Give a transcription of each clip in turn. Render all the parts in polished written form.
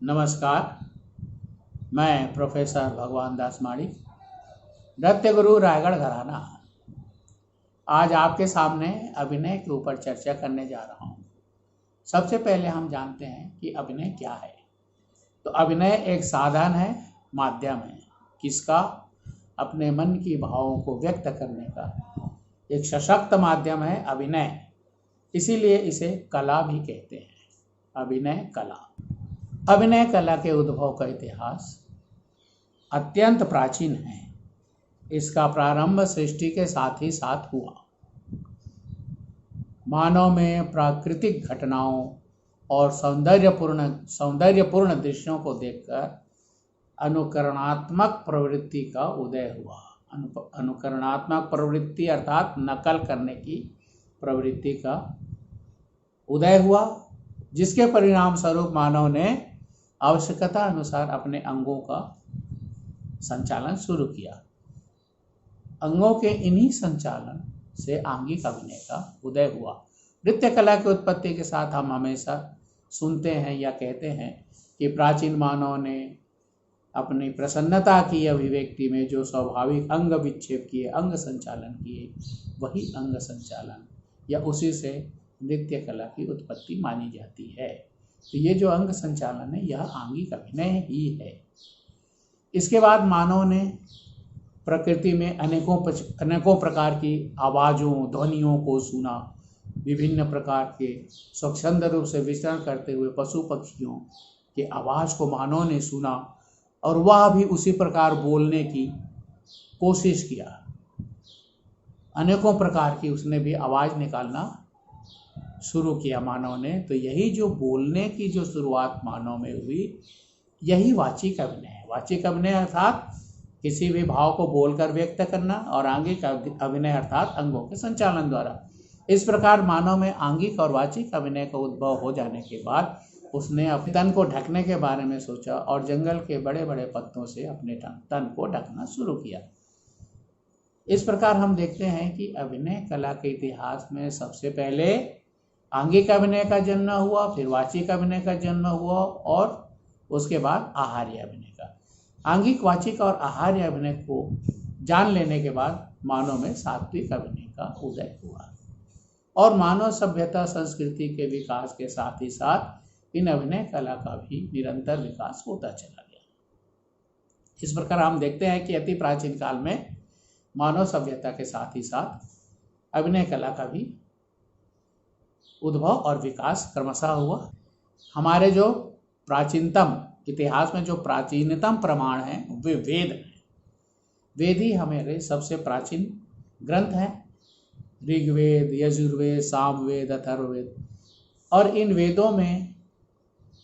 नमस्कार। मैं प्रोफेसर भगवान दास माड़ी, नृत्य गुरु, रायगढ़ घराना। आज आपके सामने अभिनय के ऊपर चर्चा करने जा रहा हूँ। सबसे पहले हम जानते हैं कि अभिनय क्या है। तो अभिनय एक साधन है, माध्यम है। किसका? अपने मन की भावों को व्यक्त करने का एक सशक्त माध्यम है अभिनय। इसीलिए इसे कला भी कहते हैं। अभिनय कला। अभिनय कला के उद्भव का इतिहास अत्यंत प्राचीन है। इसका प्रारंभ सृष्टि के साथ ही साथ हुआ। मानव में प्राकृतिक घटनाओं और सौंदर्यपूर्ण दृश्यों को देखकर अनुकरणात्मक प्रवृत्ति का उदय हुआ। अनुकरणात्मक प्रवृत्ति अर्थात नकल करने की प्रवृत्ति का उदय हुआ, जिसके परिणाम स्वरूप मानव ने आवश्यकता अनुसार अपने अंगों का संचालन शुरू किया। अंगों के इन्हीं संचालन से आंगिक अभिनय का उदय हुआ। नृत्य कला की उत्पत्ति के साथ हम हमेशा सुनते हैं या कहते हैं कि प्राचीन मानव ने अपनी प्रसन्नता की अभिव्यक्ति में जो स्वाभाविक अंग विक्षेप किए, अंग संचालन किए, वही अंग संचालन या उसी से नृत्य कला की उत्पत्ति मानी जाती है। तो ये जो अंग संचालन है यह आंगिक अभिनय ही है। इसके बाद मानव ने प्रकृति में अनेकों प्रकार की आवाज़ों, ध्वनियों को सुना। विभिन्न प्रकार के स्वच्छंद रूप से विचरण करते हुए पशु पक्षियों के आवाज़ को मानव ने सुना और वह भी उसी प्रकार बोलने की कोशिश किया। अनेकों प्रकार की उसने भी आवाज़ निकालना शुरू किया मानव ने। तो यही जो बोलने की जो शुरुआत मानव में हुई, यही वाचिक अभिनय है। वाचिक अभिनय अर्थात किसी भी भाव को बोलकर व्यक्त करना और आंगिक अभिनय अर्थात अंगों के संचालन द्वारा। इस प्रकार मानव में आंगिक और वाचिक अभिनय का उद्भव हो जाने के बाद उसने अपने तन को ढकने के बारे में सोचा और जंगल के बड़े बड़े पत्तों से अपने तन को ढकना शुरू किया। इस प्रकार हम देखते हैं कि अभिनय कला के इतिहास में सबसे पहले आंगिक अभिनय का जन्म हुआ, फिर वाचिक अभिनय का जन्म हुआ और उसके बाद आहार्य अभिनय का। आंगिक, वाचिक और आहार्य अभिनय को जान लेने के बाद मानव में सात्विक अभिनय का उदय हुआ और मानव सभ्यता संस्कृति के विकास के साथ ही साथ इन अभिनय कला का भी निरंतर विकास होता चला गया। इस प्रकार हम देखते हैं कि अति प्राचीन काल में मानव सभ्यता के साथ ही साथ अभिनय कला का भी उद्भव और विकास क्रमशः हुआ। हमारे जो प्राचीनतम इतिहास में जो प्राचीनतम प्रमाण हैं वे वेद हैं। वेद ही हमारे सबसे प्राचीन ग्रंथ हैं। ऋग्वेद, यजुर्वेद, सामवेद, अथर्ववेद। और इन वेदों में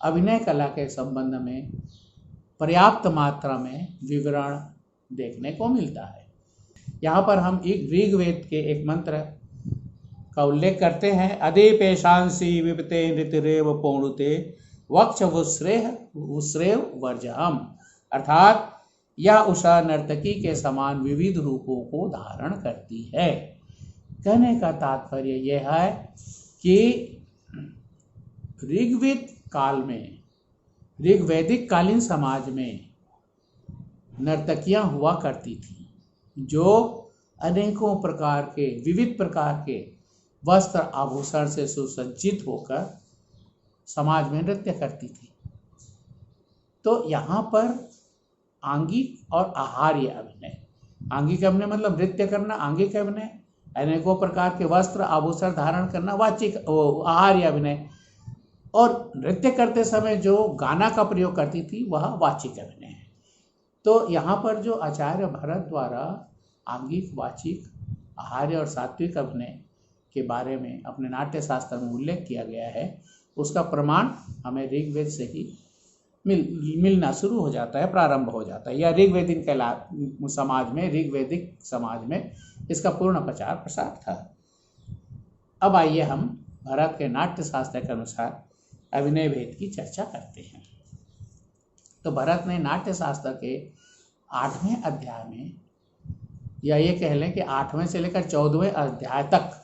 अभिनय कला के संबंध में पर्याप्त मात्रा में विवरण देखने को मिलता है। यहाँ पर हम एक ऋग्वेद के एक मंत्र का उल्लेख करते हैं। अदीपेशांसी विपते नृतिरेव पौणुते वक्ष वुश्रेव वर्जहम, अर्थात यह उषा नर्तकी के समान विविध रूपों को धारण करती है। कहने का तात्पर्य यह है कि ऋग्वेद काल में, ऋग्वैदिक कालीन समाज में नर्तकियां हुआ करती थी जो अनेकों प्रकार के, विविध प्रकार के वस्त्र आभूषण से सुसज्जित होकर समाज में नृत्य करती थी। तो यहाँ पर आंगिक और आहार्य अभिनय, आंगिक अभिनय मतलब नृत्य करना, आंगिक अभिनय अनेकों प्रकार के वस्त्र आभूषण धारण करना, वाचिक आहार्य अभिनय, और नृत्य करते समय जो गाना का प्रयोग करती थी वह वाचिक अभिनय है। तो यहाँ पर जो आचार्य भरत द्वारा आंगिक, वाचिक, आहार्य और सात्विक अभिनय के बारे में अपने नाट्य शास्त्र में उल्लेख किया गया है, उसका प्रमाण हमें ऋग्वेद से ही मिलना शुरू हो जाता है, प्रारंभ हो जाता है। या ऋग्वेदिक समाज में, ऋग्वेदिक समाज में इसका पूर्ण प्रचार प्रसार था। अब आइए हम भरत के नाट्य शास्त्र के अनुसार अभिनय भेद की चर्चा करते हैं। तो भरत ने नाट्य शास्त्र के 8वें अध्याय में, या ये कह लें कि 8वें से लेकर 14वें अध्याय तक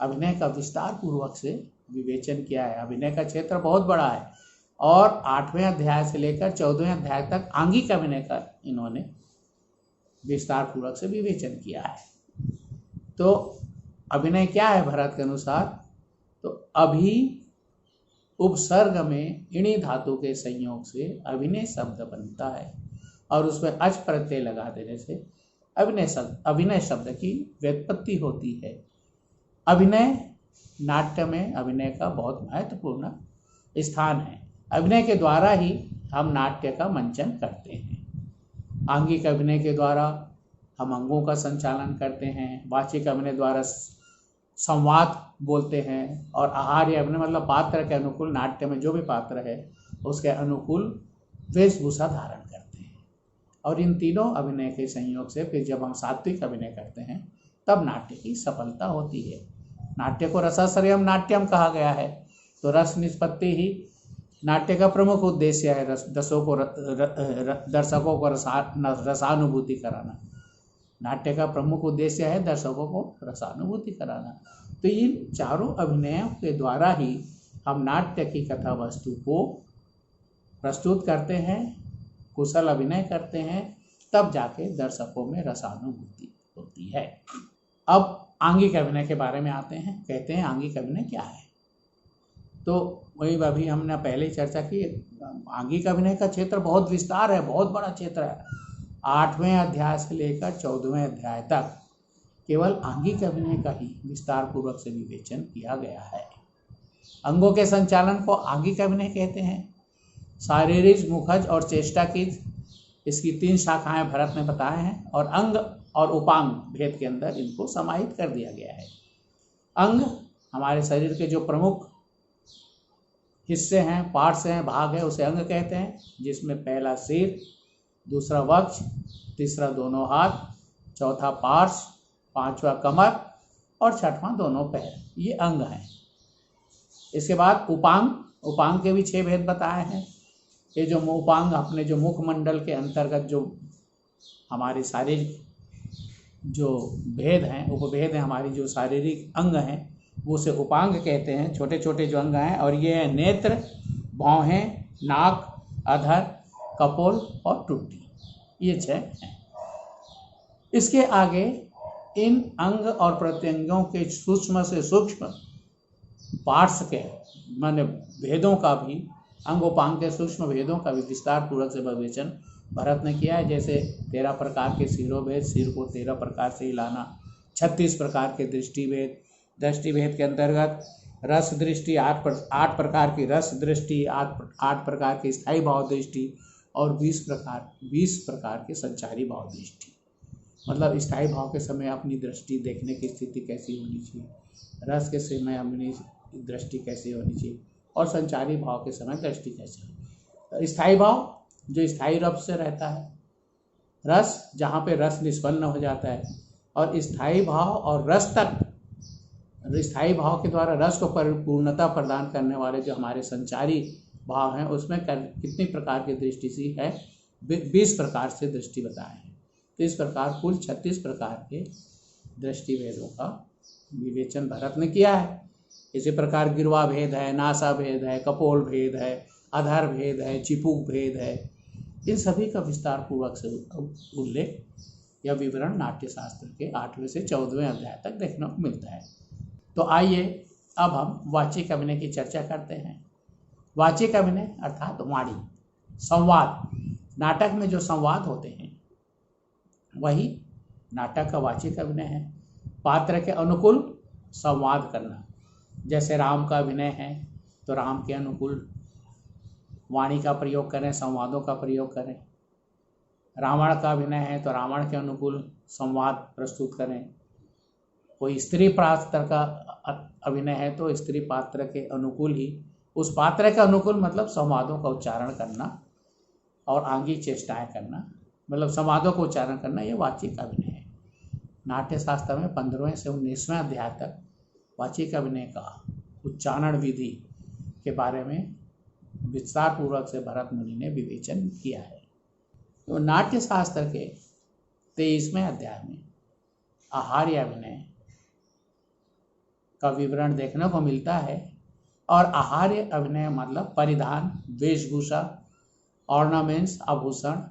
अभिनय का विस्तार पूर्वक से विवेचन किया है। अभिनय का क्षेत्र बहुत बड़ा है। और 8वें अध्याय से लेकर 14वें अध्याय तक आंगिक अभिनय का इन्होंने विस्तार पूर्वक से विवेचन किया है। तो अभिनय क्या है भरत के अनुसार? तो अभी उपसर्ग में इणी धातु के संयोग से अभिनय शब्द बनता है और उसमें अच प्रत्यय लगा देने से अभिनय शब्द की व्युत्पत्ति होती है। अभिनय नाट्य में अभिनय का बहुत महत्वपूर्ण स्थान है। अभिनय के द्वारा ही हम नाट्य का मंचन करते हैं। आंगिक अभिनय के द्वारा हम अंगों का संचालन करते हैं। वाचिक अभिनय द्वारा संवाद बोलते हैं और आहार्य अभिनय मतलब पात्र के अनुकूल, नाट्य में जो भी पात्र है उसके अनुकूल वेशभूषा धारण करते हैं। और इन तीनों अभिनय के संयोग से फिर जब हम सात्विक अभिनय करते हैं तब नाट्य की सफलता होती है। नाट्य को रसाश्रयम नाट्यम कहा गया है। तो रस निष्पत्ति ही नाट्य का प्रमुख उद्देश्य है। दर्शकों को रसानुभूति कराना नाट्य का प्रमुख उद्देश्य है, दर्शकों को रसानुभूति कराना। तो इन चारों अभिनयों के द्वारा ही हम नाट्य की कथा वस्तु को प्रस्तुत करते हैं, कुशल अभिनय करते हैं, तब जाके दर्शकों में रसानुभूति होती है। अब आंगिक अभिनय के बारे में आते हैं। कहते हैं आंगिक अभिनय क्या है? तो वही अभी हमने पहले चर्चा की, आंगिक अभिनय का क्षेत्र बहुत विस्तार है, बहुत बड़ा क्षेत्र है। 8वें अध्याय से लेकर 14वें अध्याय तक केवल आंगिक अभिनय का ही विस्तार पूर्वक से विवेचन किया गया है। अंगों के संचालन को आंगिक अभिनय कहते हैं। शारीरिक, मुखज और चेष्टा की इसकी 3 शाखाएं भरत ने बताए हैं और अंग और उपांग भेद के अंदर इनको समाहित कर दिया गया है। अंग हमारे शरीर के जो प्रमुख हिस्से हैं, पार्ट्स हैं, भाग है, उसे अंग कहते हैं, जिसमें पहला सिर, दूसरा वक्ष, तीसरा दोनों हाथ, चौथा पार्श्व, 5वां कमर और 6वां दोनों पैर, ये अंग हैं। इसके बाद उपांग, उपांग के भी 6 भेद बताए हैं। ये जो उपांग अपने जो मुखमंडल के अंतर्गत जो हमारे शारीरिक जो भेद हैं, उपभेद हैं, हमारी जो शारीरिक अंग हैं वो उसे उपांग कहते हैं। छोटे छोटे जो अंग हैं, और ये है नेत्र, भौहें, नाक, अधर, कपोल और टुट्टी, ये 6 हैं। इसके आगे इन अंग और प्रत्यंगों के सूक्ष्म से सूक्ष्म पार्ट्स के माने भेदों का भी, अंगोपांग के सूक्ष्म भेदों का भी विस्तार पूर्वक से विवेचन भरत ने किया है। जैसे 13 प्रकार के शिरोभेद, सिर को 13 प्रकार से हिलाना, 36 प्रकार के दृष्टिभेद, दृष्टिभेद के अंतर्गत रस दृष्टि, 8 प्रकार की रस दृष्टि, 8 प्रकार की स्थायी भाव दृष्टि और 20 प्रकार के संचारी भाव दृष्टि। मतलब स्थायी भाव के समय अपनी दृष्टि देखने की स्थिति कैसी होनी चाहिए, रस के समय अपनी दृष्टि कैसी होनी चाहिए और संचारी भाव के समय दृष्टि कैसी होनी। स्थायी भाव जो स्थायी रूप से रहता है, रस जहाँ पे रस निष्पन्न हो जाता है, और स्थायी भाव और रस तक, स्थायी भाव के द्वारा रस को परिपूर्णता प्रदान करने वाले जो हमारे संचारी भाव हैं, उसमें कितनी प्रकार की दृष्टि सी है? 20 प्रकार से दृष्टि बताए हैं। तो इस प्रकार कुल 36 प्रकार के दृष्टि भेदों का विवेचन भरत ने किया है। इसी प्रकार गिरवा भेद है, नासा भेद है, कपोल भेद है, अधर भेद है, चिपुक भेद है, इन सभी का विस्तार पूर्वक से उल्लेख या विवरण नाट्य शास्त्र के 8वें से 14वें अध्याय तक देखने को मिलता है। तो आइए अब हम वाचिक अभिनय की चर्चा करते हैं। वाचिक अभिनय अर्थात वाणी, संवाद, नाटक में जो संवाद होते हैं वही नाटक का वाचिक अभिनय है। पात्र के अनुकूल संवाद करना, जैसे राम का अभिनय है तो राम के अनुकूल वाणी का प्रयोग करें, संवादों का प्रयोग करें। रावण का अभिनय है तो रावण के अनुकूल संवाद प्रस्तुत करें। कोई स्त्री पात्र का अभिनय है तो स्त्री पात्र के अनुकूल ही, उस पात्र के अनुकूल मतलब संवादों का उच्चारण करना और आंगिक चेष्टाएं करना, मतलब संवादों को उच्चारण करना, ये वाचिक अभिनय है। नाट्य शास्त्र में 15वें से 19वें अध्याय तक वाचिक अभिनय का उच्चारण विधि के बारे में विस्तार पूर्वक से भरत मुनि ने विवेचन किया है। तो नाट्य शास्त्र के 23वें अध्याय में आहार्य अभिनय का विवरण देखने को मिलता है और आहार्य अभिनय मतलब परिधान, वेशभूषा, ऑर्नामेंट्स, आभूषण,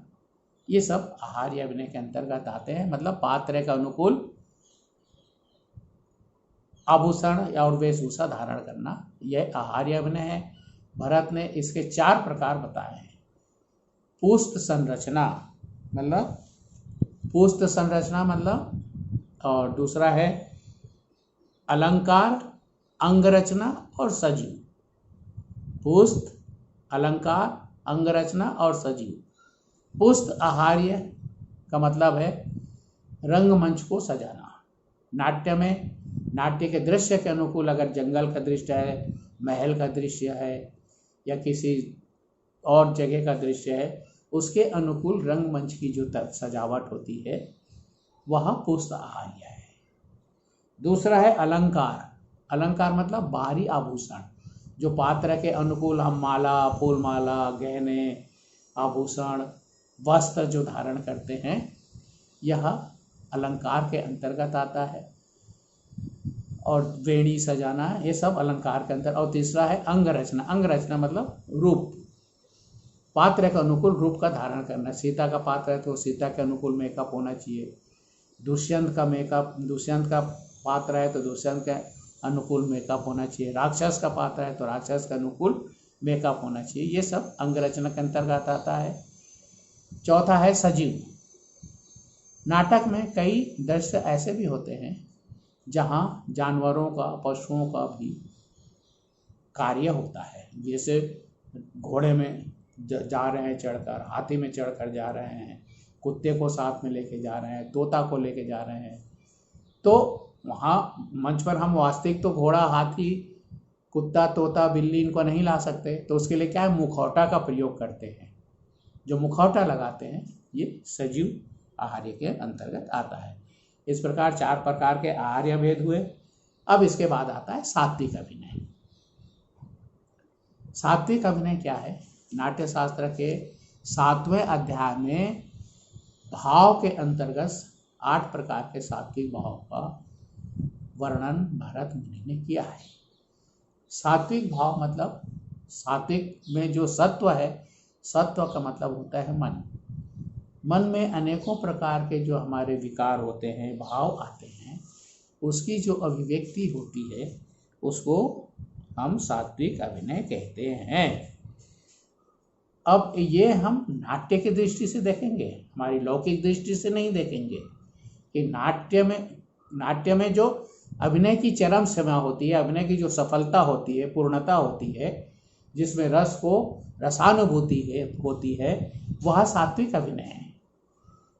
ये सब आहार्य अभिनय के अंतर्गत आते हैं। मतलब पात्र के अनुकूल आभूषण और वेशभूषा धारण करना, यह आहार्य अभिनय है। भरत ने इसके 4 प्रकार बताए हैं। पुस्त संरचना मतलब और दूसरा है अलंकार, अंगरचना और सजीव। पुस्त, अलंकार, अंगरचना और सजीव। पुस्त आहार्य का मतलब है रंगमंच को सजाना। नाट्य के दृश्य के अनुकूल अगर जंगल का दृश्य है, महल का दृश्य है या किसी और जगह का दृश्य है, उसके अनुकूल रंगमंच की जो सजावट होती है वह पुस्त आहार्य है। दूसरा है अलंकार। अलंकार मतलब बाहरी आभूषण, जो पात्र के अनुकूल हम माला, फूलमाला, गहने, आभूषण, वस्त्र जो धारण करते हैं, यह अलंकार के अंतर्गत आता है। और वेणी सजाना, ये सब अलंकार के अंतर। और तीसरा है अंगरचना। अंगरचना मतलब रूप, पात्र के अनुकूल रूप का धारण करना। सीता का पात्र है तो सीता के अनुकूल मेकअप होना चाहिए। दुष्यंत का पात्र है तो दुष्यंत के अनुकूल मेकअप होना चाहिए। राक्षस का पात्र है तो राक्षस के अनुकूल मेकअप होना चाहिए। ये सब अंगरचना के अंतर्गत आता है। चौथा है सजीव। नाटक में कई दृश्य ऐसे भी होते हैं जहाँ जानवरों का, पशुओं का भी कार्य होता है। जैसे घोड़े में जा रहे हैं चढ़कर, हाथी में चढ़कर जा रहे हैं, कुत्ते को साथ में लेके जा रहे हैं, तोता को लेके जा रहे हैं। तो वहाँ मंच पर हम वास्तविक तो घोड़ा, हाथी, कुत्ता, तोता, बिल्ली इनको नहीं ला सकते, तो उसके लिए क्या है, मुखौटा का प्रयोग करते हैं। जो मुखौटा लगाते हैं ये सजीव आहार्य के अंतर्गत आता है। इस प्रकार 4 प्रकार के आहार्य भेद हुए। अब इसके बाद आता है सात्विक अभिनय। सात्विक अभिनय क्या है? नाट्य शास्त्र के 7वें अध्याय में भाव के अंतर्गत 8 प्रकार के सात्विक भाव का वर्णन भरत मुनि ने किया है। सात्विक भाव मतलब सात्विक में जो सत्व है, सत्व का मतलब होता है मन। मन में अनेकों प्रकार के जो हमारे विकार होते हैं, भाव आते हैं, उसकी जो अभिव्यक्ति होती है उसको हम सात्विक अभिनय कहते हैं। अब ये हम नाट्य की दृष्टि से देखेंगे, हमारी लौकिक दृष्टि से नहीं देखेंगे कि नाट्य में जो अभिनय की चरम सीमा होती है, अभिनय की जो सफलता होती है, पूर्णता होती है, जिसमें रस को रसानुभूति होती है, वह सात्विक अभिनय है।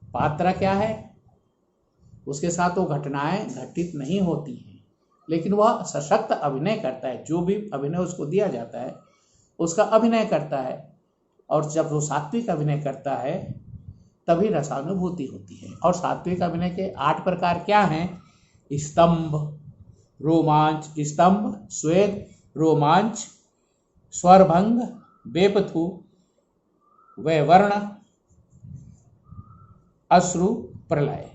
पात्र क्या है, उसके साथ वो घटनाएं घटित नहीं होती हैं, लेकिन वह सशक्त अभिनय करता है। जो भी अभिनय उसको दिया जाता है उसका अभिनय करता है, और जब वो सात्विक अभिनय करता है तभी रसानुभूति होती है। और सात्विक अभिनय के 8 प्रकार क्या हैं? स्तंभ, रोमांच, स्तंभ, स्वेद, रोमांच, स्वरभंग, बेपथु, वैवर्ण, अश्रु, प्रलय।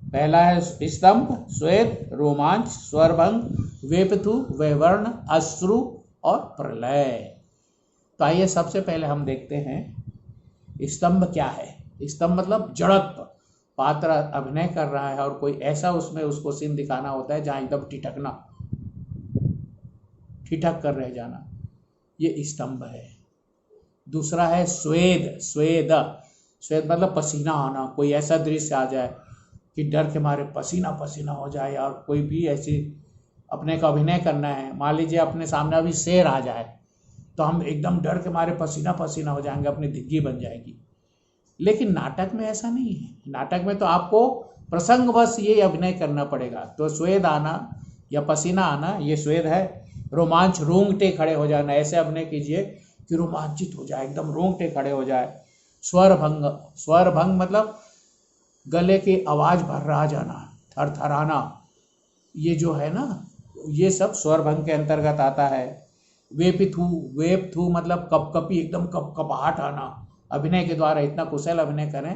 पहला है स्तंभ, स्वेद, रोमांच, स्वरभंग, वेपथु, वैवर्ण, अश्रु और प्रलय। तो आइए सबसे पहले हम देखते हैं स्तंभ क्या है। स्तंभ मतलब जड़त्व। पात्र अभिनय कर रहा है और कोई ऐसा उसमें उसको सीन दिखाना होता है जहाँ एकदम ठिठकना, ठिठक कर रह जाना, ये स्तंभ है। दूसरा है स्वेद। स्वेद मतलब पसीना आना। कोई ऐसा दृश्य आ जाए कि डर के मारे पसीना पसीना हो जाए, और कोई भी ऐसी अपने का अभिनय करना है, मान लीजिए अपने सामने अभी शेर आ जाए तो हम एकदम डर के मारे पसीना पसीना हो जाएंगे, अपनी धिग्गी बन जाएगी। लेकिन नाटक में ऐसा नहीं है। नाटक में तो आपको प्रसंगवश ये अभिनय करना पड़ेगा। तो स्वेद आना या पसीना आना, ये स्वेद है। रोमांच, रोंगटे खड़े हो जाना, ऐसे अभिनय कीजिए कि रोमांचित हो जाए, एकदम रोंगटे खड़े हो जाए। स्वरभंग, स्वरभंग मतलब गले की आवाज भर्रा जाना, थरथराना, ये जो है ना, ये सब स्वरभंग के अंतर्गत आता है। वेपथु मतलब कपकपी, एकदम कपकपाहट आना। अभिनय के द्वारा इतना कुशल अभिनय करें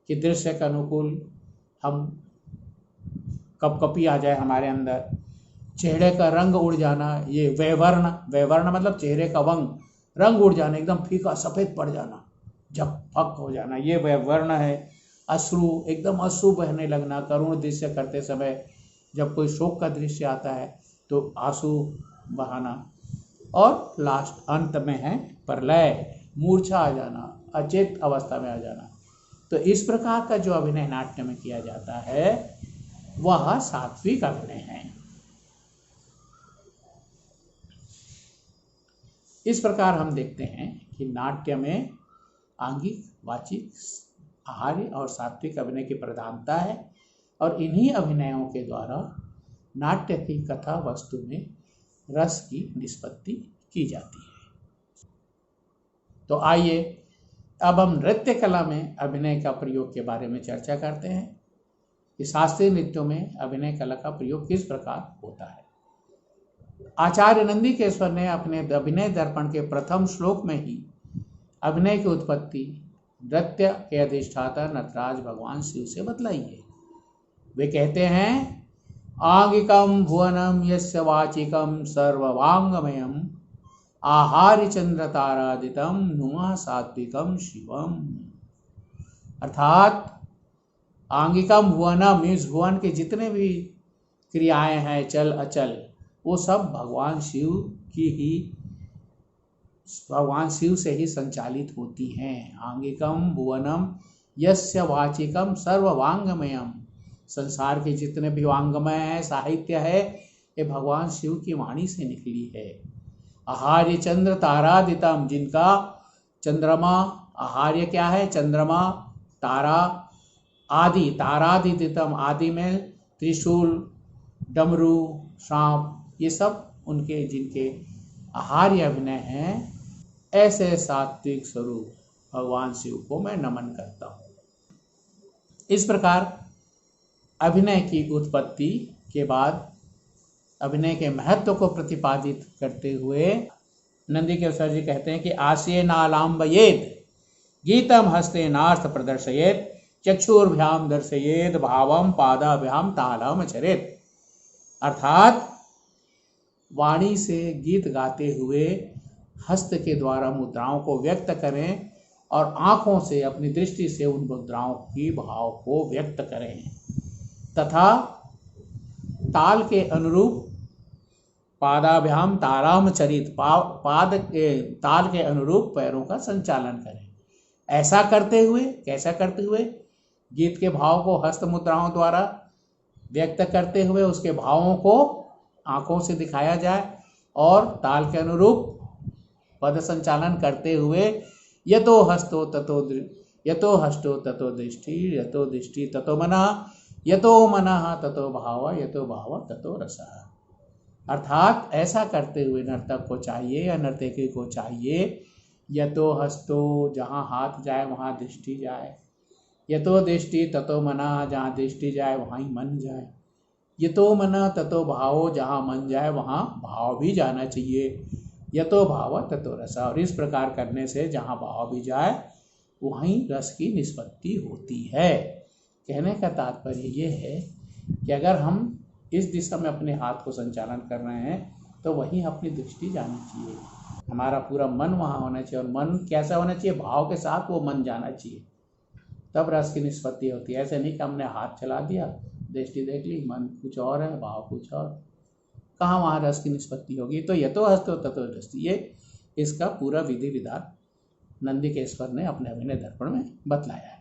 कि दृश्य के अनुकूल हम कपकपी आ जाए हमारे अंदर। चेहरे का रंग उड़ जाना, ये वैवर्ण, वैवर्ण मतलब चेहरे का रंग उड़ जाना, एकदम फीका सफ़ेद पड़ जाना, झकफक हो जाना, ये वैवर्ण है। अश्रु, एकदम अश्रु बहने लगना, करुण दृश्य करते समय जब कोई शोक का दृश्य आता है तो आंसू बहाना। और लास्ट अंत में है प्रलय, मूर्छा आ जाना, अचेत अवस्था में आ जाना। तो इस प्रकार का जो अभिनय नाट्य में किया जाता है वह सात्विक अभिनय है। इस प्रकार हम देखते हैं कि नाट्य में आंगिक, वाचिक, आहार्य और सात्विक अभिनय की प्रधानता है और इन्हीं अभिनयों के द्वारा नाट्य की कथा वस्तु में रस की निष्पत्ति की जाती है। तो आइए अब हम नृत्य कला में अभिनय का प्रयोग के बारे में चर्चा करते हैं कि शास्त्रीय नृत्यों में अभिनय कला का प्रयोग किस प्रकार होता है। आचार्य नंदिकेश्वर ने अपने अभिनय दर्पण के प्रथम श्लोक में ही अभिनय की उत्पत्ति नृत्य के अधिष्ठाता नटराज भगवान शिव से बतलाई है। वे कहते हैं, आंगिकम भुवनम यस्य वाचिकम सर्ववांगमयम आहार्य चंद्र तारादितम नुमा सात्विकम शिवम। अर्थात आंगिकम भुवनम, इस भुवन के जितने भी क्रियाएं हैं, चल अचल, वो सब भगवान शिव से ही संचालित होती हैं। आंगिकम भुवनम यस्य वाचिकम सर्ववांगमयम, संसार के जितने भी वांगमय है, साहित्य है, ये भगवान शिव की वाणी से निकली है। आहार्य चंद्र तारादितम, जिनका चंद्रमा, आहार्य क्या है, चंद्रमा, तारा, आदि, तारादितम, आदि में त्रिशूल, डमरू, सांप, ये सब उनके जिनके आहार्य अभिनय हैं, ऐसे सात्विक स्वरूप भगवान शिव को मैं नमन करता हूँ। इस प्रकार अभिनय की उत्पत्ति के बाद अभिनय के महत्व को प्रतिपादित करते हुए नंदिकेश्वर जी कहते हैं कि आस्ये नालाम्बयेत गीतम हस्ते नार्थ प्रदर्शयेत चक्षुर्भ्याम दर्शयेत भावम पादाभ्याम तालम चरेत। अर्थात वाणी से गीत गाते हुए हस्त के द्वारा मुद्राओं को व्यक्त करें और आँखों से, अपनी दृष्टि से उन मुद्राओं की भाव को व्यक्त करें तथा ताल के अनुरूप पादाभ्याम ताराम चरित, पाद के ताल के अनुरूप पैरों का संचालन करें। ऐसा करते हुए, कैसा करते हुए, गीत के भाव को हस्त मुद्राओं द्वारा व्यक्त करते हुए उसके भावों को आँखों से दिखाया जाए और ताल के अनुरूप पद संचालन करते हुए यतो हस्तो ततो दृष्टि, यतो दृष्टि ततो मनः, यतो मनः ततो भाव, यतो भाव ततो रसः। अर्थात ऐसा करते हुए नर्तक को चाहिए या नर्तकी को चाहिए, यतो हस्तो, जहाँ हाथ जाए वहाँ दृष्टि जाए, यतो दृष्टि ततो मनः, जहाँ दृष्टि जाए वहाँ ही मन जाए, यतो मनः ततो भाव, जहाँ मन जाए वहाँ भाव भी जाना चाहिए, यतो भाव ततो रस। और इस प्रकार करने से जहाँ भाव भी जाए वहीं रस की निष्पत्ति होती है। कहने का तात्पर्य ये है कि अगर हम इस दिशा में अपने हाथ को संचालन कर रहे हैं तो वहीं अपनी दृष्टि जानी चाहिए, हमारा पूरा मन वहाँ होना चाहिए। और मन कैसा होना चाहिए, भाव के साथ वो मन जाना चाहिए, तब रस की निष्पत्ति होती है। ऐसे नहीं कि हमने हाथ चला दिया, दृष्टि देख ली, मन कुछ और है, भाव कुछ और, कहाँ वहाँ रस की निष्पत्ति होगी। तो यतो हस्तो ततो दृष्टि, ये इसका पूरा विधि विधान नंदिकेश्वर ने अपने अभिनय दर्पण में बतलाया है।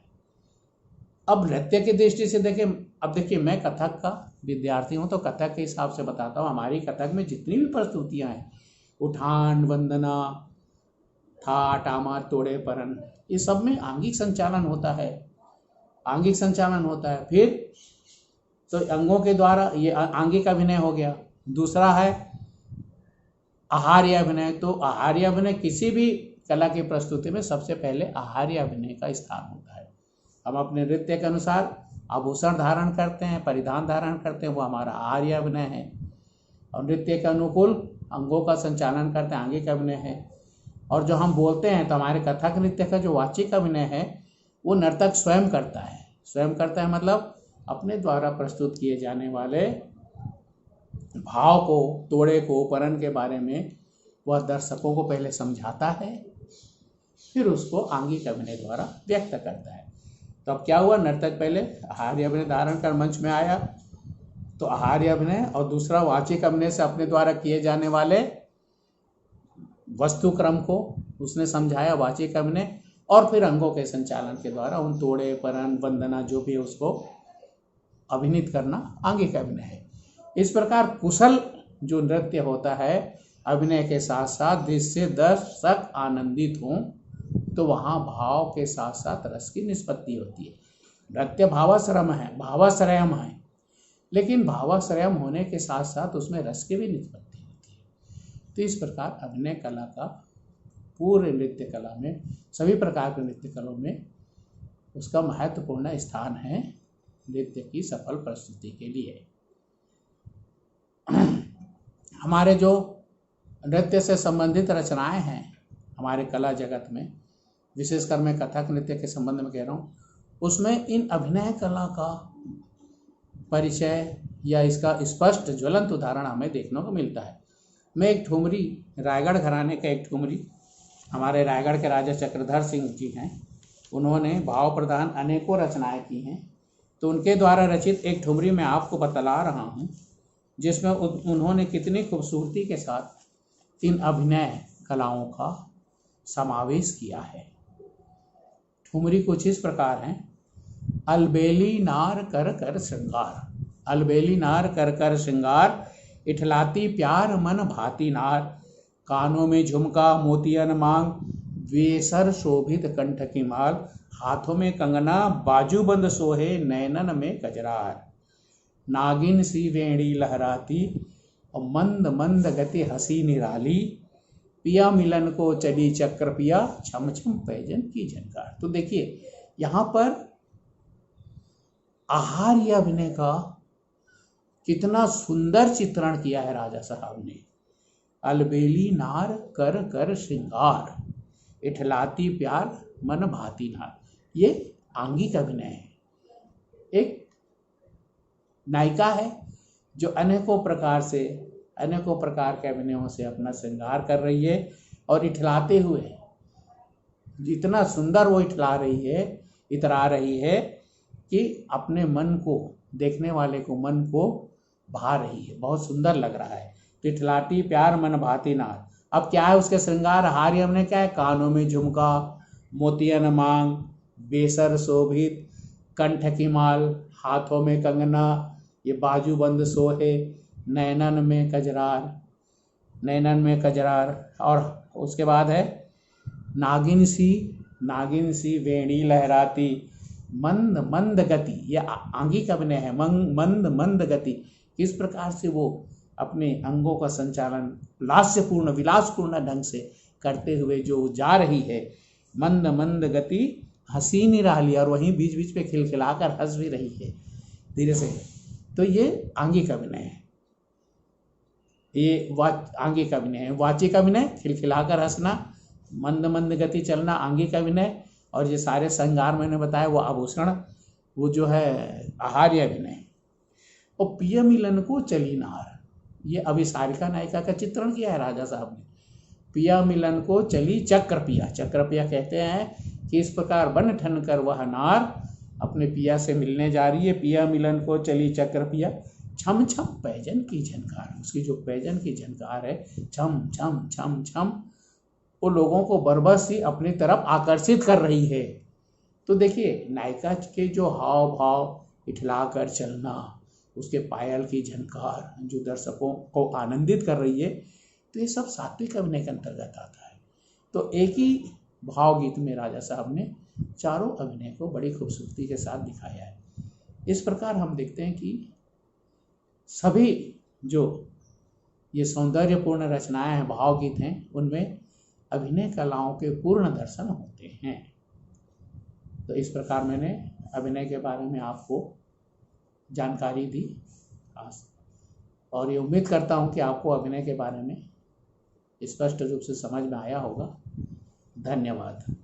अब नृत्य की दृष्टि से देखें, अब देखिए मैं कथक का विद्यार्थी हूँ तो कथक के हिसाब से बताता हूँ। हमारी कथक में जितनी भी प्रस्तुतियाँ हैं, उठान, वंदना, था, टामा, तोड़े, परन, ये सब में आंगिक संचालन होता है, आंगिक संचालन होता है। फिर तो अंगों के द्वारा ये आंगिक अभिनय हो गया। दूसरा है आहार्य अभिनय। तो आहार्य अभिनय किसी भी कला की प्रस्तुति में सबसे पहले आहार्य अभिनय का स्थान होता है। हम अपने नृत्य के अनुसार आभूषण धारण करते हैं, परिधान धारण करते हैं, वो हमारा आहार्य अभिनय है। और नृत्य के अनुकूल अंगों का संचालन करते हैं, आंगिक अभिनय है। और जो हम बोलते हैं तो हमारे कथक नृत्य का जो वाचिक अभिनय है वो नर्तक स्वयं करता है। स्वयं करता है मतलब अपने द्वारा प्रस्तुत किए जाने वाले भाव को, तोड़े को, परन के बारे में वह दर्शकों को पहले समझाता है, फिर उसको आंगिक अभिनय द्वारा व्यक्त करता है। तो अब क्या हुआ, नर्तक पहले आहार्य अभिनय धारण कर मंच में आया, तो आहार्य अभिनय और दूसरा वाचिक अभिनय से अपने द्वारा किए जाने वाले वस्तु क्रम को उसने समझाया, वाचिक अभिनय, और फिर अंगों के संचालन के द्वारा उन तोड़े, परन, वंदना जो भी है उसको अभिनीत करना आंगिक अभिनय है। इस प्रकार कुशल जो नृत्य होता है अभिनय के साथ साथ, जिससे दर्शक आनंदित हों, तो वहाँ भाव के साथ साथ रस की निष्पत्ति होती है। नृत्य भावाश्रम है, लेकिन भावाश्रयम होने के साथ साथ उसमें रस की भी निष्पत्ति होती है। तो इस प्रकार अभिनय कला का पूरे नृत्य कला में, सभी प्रकार के नृत्य कलाओं में उसका महत्वपूर्ण स्थान है नृत्य की सफल प्रस्तुति के लिए। हमारे जो नृत्य से संबंधित रचनाएं हैं हमारे कला जगत में, विशेषकर मैं कथक नृत्य के संबंध में कह रहा हूँ, उसमें इन अभिनय कला का परिचय या इसका स्पष्ट ज्वलंत उदाहरण हमें देखने को मिलता है। मैं एक ठुमरी, रायगढ़ घराने का एक ठुमरी, हमारे रायगढ़ के राजा चक्रधर सिंह जी हैं, उन्होंने भाव प्रधान अनेकों रचनाएं की हैं, तो उनके द्वारा रचित एक ठुमरी मैं आपको बतला रहा हूँ, जिसमें उन्होंने कितनी खूबसूरती के साथ इन अभिनय कलाओं का समावेश किया है। ठुमरी कुछ इस प्रकार है। अलबेली नार कर कर श्रृंगार, अलबेली नार कर कर श्रृंगार, इठलाती प्यार मन भाती नार, कानों में झुमका मोतियन मांग, वेसर शोभित कंठ की माल, हाथों में कंगना बाजूबंद सोहे, नैनन में कजरार, नागिन सी वेणी लहराती और मंद मंद गति हंसी निराली, पिया मिलन को चली चक्र पिया, छम छम पैजन की झनकार। तो देखिए यहाँ पर आहार्य अभिनय का कितना सुंदर चित्रण किया है राजा साहब ने। अलबेली नार कर कर श्रृंगार, इठलाती प्यार मन भाती नार, ये आंगिक अभिनय है। एक नायिका है जो अनेकों प्रकार के अभिनयों से अपना श्रृंगार कर रही है, और इठलाते हुए जितना सुंदर वो इठला रही है, इतरा रही है कि अपने मन को, देखने वाले को, मन को भा रही है, बहुत सुंदर लग रहा है। इठलाती प्यार मन भाती नार। अब क्या है उसके श्रृंगार, आहार्य अभिनय क्या है, कानों में झुमका, मोतियन मांग, बेसर शोभित, कंठ की माल, हाथों में कंगना, ये बाजूबंद सोहे, नैनन में कजरार, और उसके बाद है नागिन सी वेणी लहराती, मंद मंद गति, यह आंगिक अभिनय है। मंद मंद गति, किस प्रकार से वो अपने अंगों का संचालन लास्यपूर्ण, विलासपूर्ण ढंग से करते हुए जो जा रही है, मंद मंद गति हंसी निराली, और वहीं बीच बीच पे खिलखिलाकर हंस भी रही है धीरे से। तो ये आंगिक अभिनय है, ये आंगिक अभिनय है। वाचिक अभिनय खिलखिलाकर हंसना, मंद मंद गति चलना आंगिक अभिनय, और ये सारे श्रृंगार मैंने बताया वो आभूषण, वो जो है आहार्य अभिनय। और पिया मिलन को चली नार, ये अभिसारिका नायिका का चित्रण किया है राजा साहब ने। पिया मिलन को चली चक्र पिया कहते हैं कि इस प्रकार बन ठन कर वह नार अपने पिया से मिलने जा रही है। पिया मिलन को चली चक्र पिया, छम छम पैजन की झनकार, उसकी जो पैजन की झनकार है, छम छम छम छम, वो लोगों को बरबस ही अपनी तरफ आकर्षित कर रही है। तो देखिए नायिका के जो हाव भाव, इठला कर चलना, उसके पायल की झनकार जो दर्शकों को आनंदित कर रही है, तो ये सब सात्विक अभिनय के अंतर्गत आता है। तो एक ही भावगीत में राजा साहब ने चारों अभिनय को बड़ी खूबसूरती के साथ दिखाया है। इस प्रकार हम देखते हैं कि सभी जो ये सौंदर्यपूर्ण रचनाएं हैं, भावगीत हैं, उनमें अभिनय कलाओं के पूर्ण दर्शन होते हैं। तो इस प्रकार मैंने अभिनय के बारे में आपको जानकारी दी, और ये उम्मीद करता हूँ कि आपको अभिनय के बारे में स्पष्ट रूप से समझ में आया होगा। धन्यवाद।